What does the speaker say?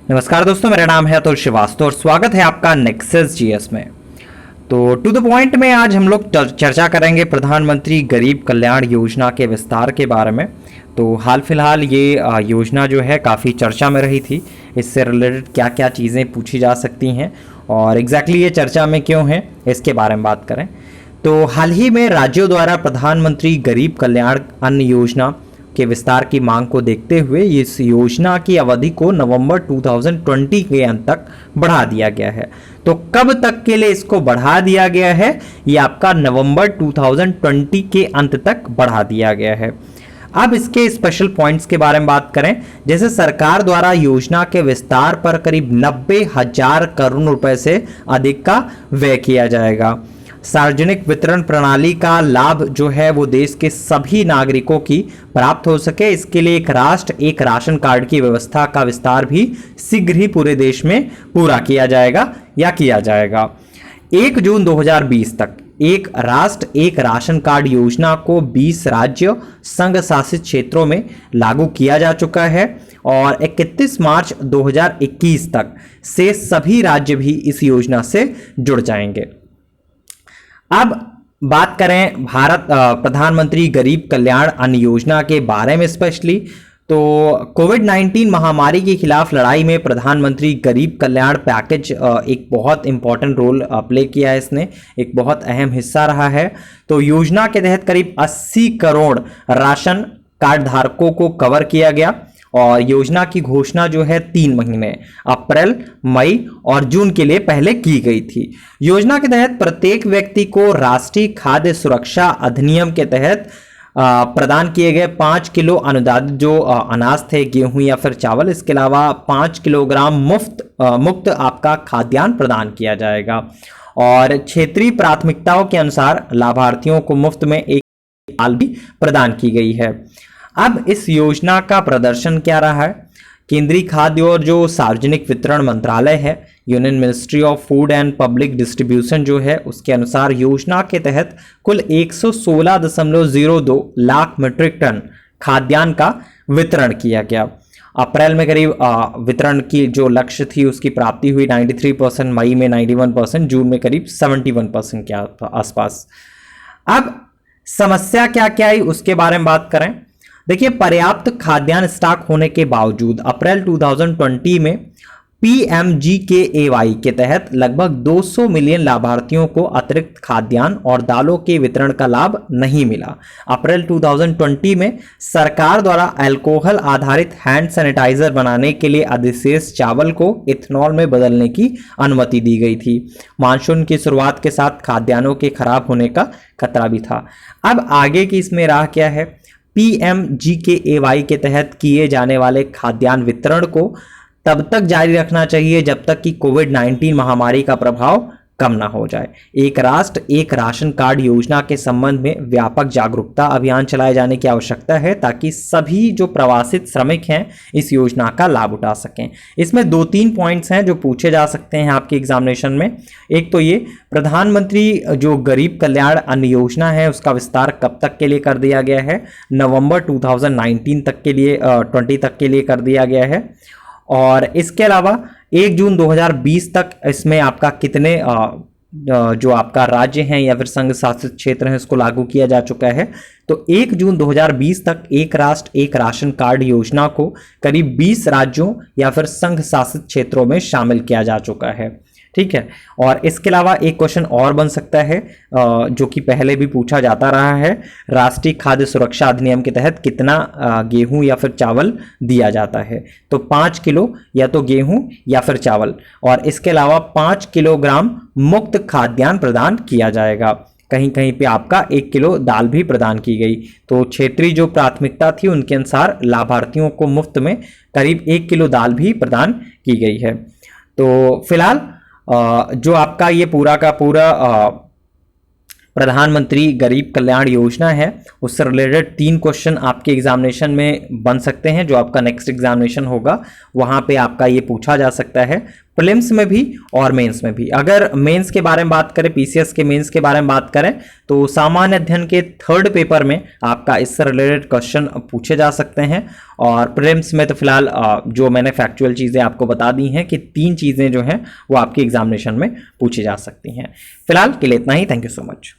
नमस्कार दोस्तों, मेरा नाम है अतुल श्रीवास्तव और स्वागत है आपका नेक्सस जीएस में। तो टू द पॉइंट में आज हम लोग चर्चा करेंगे प्रधानमंत्री गरीब कल्याण योजना के विस्तार के बारे में। तो हाल फिलहाल ये योजना जो है काफ़ी चर्चा में रही थी। इससे रिलेटेड क्या क्या चीज़ें पूछी जा सकती हैं और एग्जैक्टली ये चर्चा में क्यों है, इसके बारे में बात करें तो हाल ही में राज्यों द्वारा प्रधानमंत्री गरीब कल्याण अन्न योजना के विस्तार की मांग को देखते हुए इस योजना की अवधि को नवंबर 2020 के अंत तक बढ़ा दिया गया है। तो कब तक के लिए इसको बढ़ा दिया गया है? ये आपका नवंबर 2020 के अंत तक बढ़ा दिया गया है। अब इसके स्पेशल पॉइंट्स के बारे में बात करें, जैसे सरकार द्वारा योजना के विस्तार पर करीब 90,000 करोड़ रुपए से अधिक का व्यय किया जाएगा। सार्वजनिक वितरण प्रणाली का लाभ जो है वो देश के सभी नागरिकों की प्राप्त हो सके, इसके लिए एक राष्ट्र एक राशन कार्ड की व्यवस्था का विस्तार भी शीघ्र ही पूरे देश में पूरा किया जाएगा। 1 जून 2020 तक एक राष्ट्र एक राशन कार्ड योजना को 20 राज्य संघ शासित क्षेत्रों में लागू किया जा चुका है और 31 मार्च 2021 तक से सभी राज्य भी इस योजना से जुड़ जाएंगे। अब बात करें प्रधानमंत्री गरीब कल्याण अन्न योजना के बारे में स्पेशली, तो कोविड-19 महामारी के खिलाफ लड़ाई में प्रधानमंत्री गरीब कल्याण पैकेज एक बहुत इंपॉर्टेंट रोल प्ले किया है। इसने एक बहुत अहम हिस्सा रहा है। तो योजना के तहत करीब 80 करोड़ राशन कार्ड धारकों को कवर किया गया और योजना की घोषणा जो है 3 महीने अप्रैल, मई और जून के लिए पहले की गई थी। योजना के तहत प्रत्येक व्यक्ति को राष्ट्रीय खाद्य सुरक्षा अधिनियम के तहत प्रदान किए गए 5 किलो अनुदानित जो अनाज थे, गेहूं या फिर चावल, इसके अलावा 5 किलोग्राम मुफ्त आपका खाद्यान्न प्रदान किया जाएगा और क्षेत्रीय प्राथमिकताओं के अनुसार लाभार्थियों को मुफ्त में एक दाल भी प्रदान की गई है। अब इस योजना का प्रदर्शन क्या रहा है? केंद्रीय खाद्य और जो सार्वजनिक वितरण मंत्रालय है, union ministry of food and public distribution जो है, उसके अनुसार योजना के तहत कुल 116.02 लाख मीट्रिक टन खाद्यान्न का वितरण किया गया। अप्रैल में करीब वितरण की जो लक्ष्य थी उसकी प्राप्ति हुई 93%, मई में 91%, जून में करीब 71% के आसपास। अब समस्या क्या क्या आई उसके बारे में बात करें। देखिए, पर्याप्त खाद्यान्न स्टॉक होने के बावजूद अप्रैल 2020 में PMGKAY के तहत लगभग 200 मिलियन लाभार्थियों को अतिरिक्त खाद्यान्न और दालों के वितरण का लाभ नहीं मिला। अप्रैल 2020 में सरकार द्वारा अल्कोहल आधारित हैंड सैनिटाइजर बनाने के लिए अधिशेष चावल को इथेनॉल में बदलने की अनुमति दी गई थी। मानसून की शुरुआत के साथ खाद्यान्नों के खराब होने का खतरा भी था। अब आगे की इसमें राह क्या है? PMGKAY के तहत किए जाने वाले खाद्यान्न वितरण को तब तक जारी रखना चाहिए जब तक कि कोविड-19 महामारी का प्रभाव कम ना हो जाए। एक राष्ट्र एक राशन कार्ड योजना के संबंध में व्यापक जागरूकता अभियान चलाए जाने की आवश्यकता है ताकि सभी जो प्रवासित श्रमिक हैं इस योजना का लाभ उठा सकें। इसमें 2-3 पॉइंट्स हैं जो पूछे जा सकते हैं आपके एग्जामिनेशन में। एक तो ये, प्रधानमंत्री जो गरीब कल्याण अन्न योजना है उसका विस्तार कब तक के लिए कर दिया गया है? नवंबर 2019 तक के लिए 20 तक के लिए कर दिया गया है। और इसके अलावा 1 जून 2020 तक इसमें आपका कितने जो आपका राज्य हैं या फिर संघ शासित क्षेत्र हैं इसको लागू किया जा चुका है। तो 1 जून 2020 तक एक राष्ट्र एक राशन कार्ड योजना को करीब 20 राज्यों या फिर संघ शासित क्षेत्रों में शामिल किया जा चुका है। ठीक है, और इसके अलावा एक क्वेश्चन और बन सकता है जो कि पहले भी पूछा जाता रहा है, राष्ट्रीय खाद्य सुरक्षा अधिनियम के तहत कितना गेहूं या फिर चावल दिया जाता है? तो 5 किलो या तो गेहूं या फिर चावल, और इसके अलावा 5 किलोग्राम मुक्त खाद्यान्न प्रदान किया जाएगा। कहीं कहीं पे आपका 1 किलो दाल भी प्रदान की गई। तो क्षेत्रीय जो प्राथमिकता थी उनके अनुसार लाभार्थियों को मुफ्त में करीब 1 किलो दाल भी प्रदान की गई है। तो फिलहाल जो आपका ये पूरा का पूरा प्रधानमंत्री गरीब कल्याण योजना है उससे रिलेटेड 3 क्वेश्चन आपके एग्जामिनेशन में बन सकते हैं। जो आपका नेक्स्ट एग्जामिनेशन होगा वहां पे आपका ये पूछा जा सकता है। प्रीलिम्स में भी और मेंस में भी। अगर मेंस के बारे में बात करें, पीसीएस के मेंस के बारे में बात करें, तो सामान्य अध्ययन के थर्ड पेपर में आपका इससे रिलेटेड क्वेश्चन पूछे जा सकते हैं। और प्रीलिम्स में तो फिलहाल जो मैंने फैक्चुअल चीज़ें आपको बता दी हैं कि 3 चीज़ें जो हैं वो आपकी एग्जामिनेशन में पूछी जा सकती हैं। फिलहाल के लिए इतना ही। Thank you so much.